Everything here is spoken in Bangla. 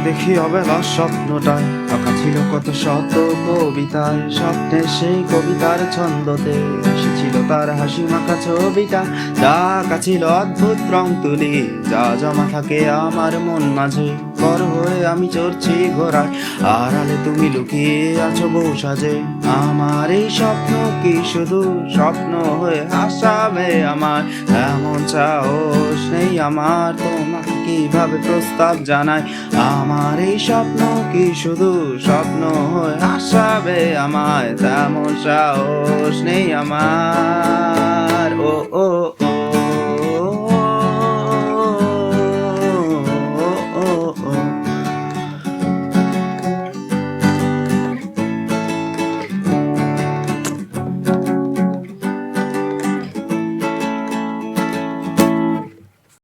দেখি অবেলা স্বপ্নটায় আঁকা ছিল কত শত কবিতায়, স্বপ্নের সেই কবিতার ছন্দতে এসেছিল তার হাসি মাখা ছবিটা। যা আঁকা ছিল অদ্ভুত রং তুলি, যা জমা থাকে আমার মন মাঝে। বড় হয়ে আমি চড়ছি ঘোড়ায়, আড়ালে তুমি লুকিয়ে আছো বউ সাজে। আমার এই স্বপ্ন কি শুধু স্বপ্ন হয়ে হাসাবে আমায়? এমন সাহস নেই আমার, তোমাকে কিভাবে প্রস্তাব জানাই? আমার এই স্বপ্ন কি শুধু স্বপ্ন হয়ে হাসাবে আমায়? তেমন সাহস নেই আমার।